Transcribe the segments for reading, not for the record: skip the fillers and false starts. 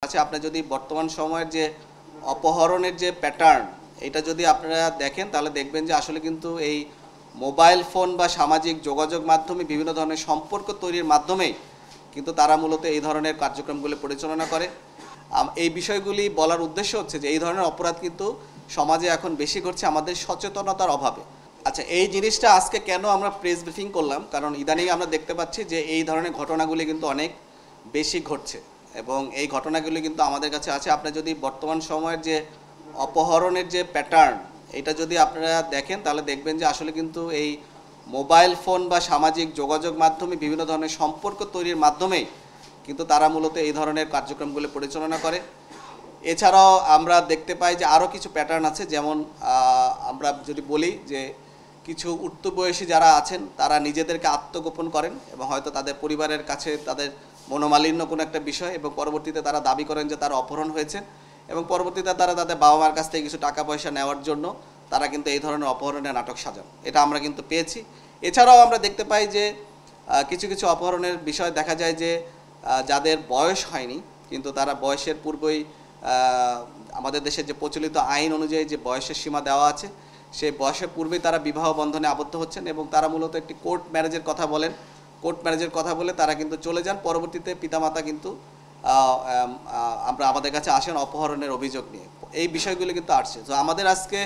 আচ্ছা, আপনি যদি বর্তমান সময়ের যে অপহরণের যে প্যাটার্ন, এটা যদি আপনারা দেখেন তাহলে দেখবেন যে আসলে কিন্তু এই মোবাইল ফোন বা সামাজিক যোগাযোগ মাধ্যমে বিভিন্ন ধরনের সম্পর্ক তৈরির মাধ্যমেই কিন্তু তারা মূলত এই ধরনের কার্যক্রমগুলো পরিচালনা করে। এই বিষয়গুলি বলার উদ্দেশ্য হচ্ছে যে এই ধরনের অপরাধ কিন্তু সমাজে এখন বেশি ঘটছে আমাদের সচেতনতার অভাবে। আচ্ছা, এই জিনিসটা আজকে কেন আমরা প্রেস ব্রিফিং করলাম, কারণ ইদানিং আমরা দেখতে পাচ্ছি যে এই ধরনের ঘটনাগুলি কিন্তু অনেক বেশি ঘটছে এবং এই ঘটনাগুলি কিন্তু আমাদের কাছে আছে। আপনি যদি বর্তমান সময়ের যে অপহরণের যে প্যাটার্ন, এটা যদি আপনারা দেখেন তাহলে দেখবেন যে আসলে কিন্তু এই মোবাইল ফোন বা সামাজিক যোগাযোগ মাধ্যমে বিভিন্ন ধরনের সম্পর্ক তৈরির মাধ্যমেই কিন্তু তারা মূলত এই ধরনের কার্যক্রমগুলো পরিচালনা করে। এছাড়াও আমরা দেখতে পাই যে আরও কিছু প্যাটার্ন আছে, যেমন আমরা যদি বলি যে কিছু উঠত বয়সী যারা আছেন তারা নিজেদেরকে আত্মগোপন করেন এবং হয়তো তাদের পরিবারের কাছে তাদের মনোমালিন্য কোনো একটা বিষয়, এবং পরবর্তীতে তারা দাবি করেন যে তারা অপহরণ হয়েছে এবং পরবর্তীতে তারা তাদের বাবা মার কাছ থেকে কিছু টাকা পয়সা নেওয়ার জন্য তারা কিন্তু এই ধরনের অপহরণের নাটক সাজান। এটা আমরা কিন্তু পেয়েছি। এছাড়াও আমরা দেখতে পাই যে কিছু কিছু অপহরণের বিষয় দেখা যায় যে যাদের বয়স হয়নি কিন্তু তারা বয়সের পূর্বেই আমাদের দেশের যে প্রচলিত আইন অনুযায়ী যে বয়সের সীমা দেওয়া আছে সেই বয়সের পূর্বেই তারা বিবাহ বন্ধনে আবদ্ধ হচ্ছেন এবং তারা মূলত একটি কোর্ট ম্যারেজের কথা বলেন। কোর্ট ম্যারেজের কথা বলে তারা কিন্তু চলে যান, পরবর্তীতে পিতামাতা কিন্তু আমাদের কাছে আসেন অপহরণের অভিযোগ নিয়ে। এই বিষয়গুলি কিন্তু আসছে। তো আমাদের আজকে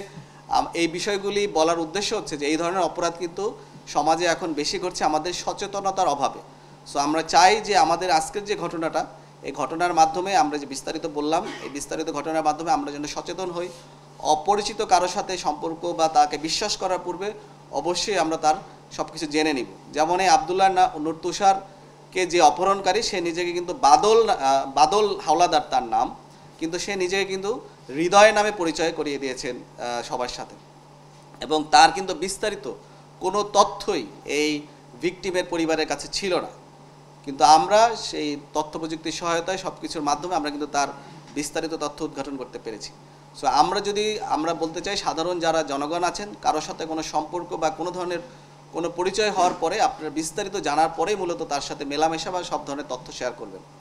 এই বিষয়গুলি বলার উদ্দেশ্য হচ্ছে যে এই ধরনের অপরাধ কিন্তু সমাজে এখন বেশি ঘটছে আমাদের সচেতনতার অভাবে। সো আমরা চাই যে আমাদের আজকের যে ঘটনাটা, এই ঘটনার মাধ্যমে আমরা যে বিস্তারিত বললাম, এই বিস্তারিত ঘটনার মাধ্যমে আমরা যেন সচেতন হই। অপরিচিত কারোর সাথে সম্পর্ক বা তাকে বিশ্বাস করার পূর্বে অবশ্যই আমরা তার সব কিছু জেনে নিব। যেমন এই আবদুল্লাহ নূর তুষারকে যে অপহরণকারী, সে নিজেকে কিন্তু বাদল হাওলাদার তার নাম, কিন্তু সে নিজেকে কিন্তু হৃদয় নামে পরিচয় করিয়ে দিয়েছেন সবার সাথে, এবং তার কিন্তু বিস্তারিত কোনো তথ্যই এই ভিকটিমের পরিবারের কাছে ছিল না। কিন্তু আমরা সেই তথ্য প্রযুক্তির সহায়তায় সব কিছুর মাধ্যমে আমরা কিন্তু তার বিস্তারিত তথ্য উদ্ঘাটন করতে পেরেছি। সো আমরা বলতে চাই, সাধারণ যারা জনগণ আছেন কারোর সাথে কোনো সম্পর্ক বা কোনো ধরনের কোনো পরিচয় হওয়ার পরে আপনারা বিস্তারিত জানার পরেই মূলত তার সাথে মেলামেশা বা সব ধরনের তথ্য শেয়ার করবেন।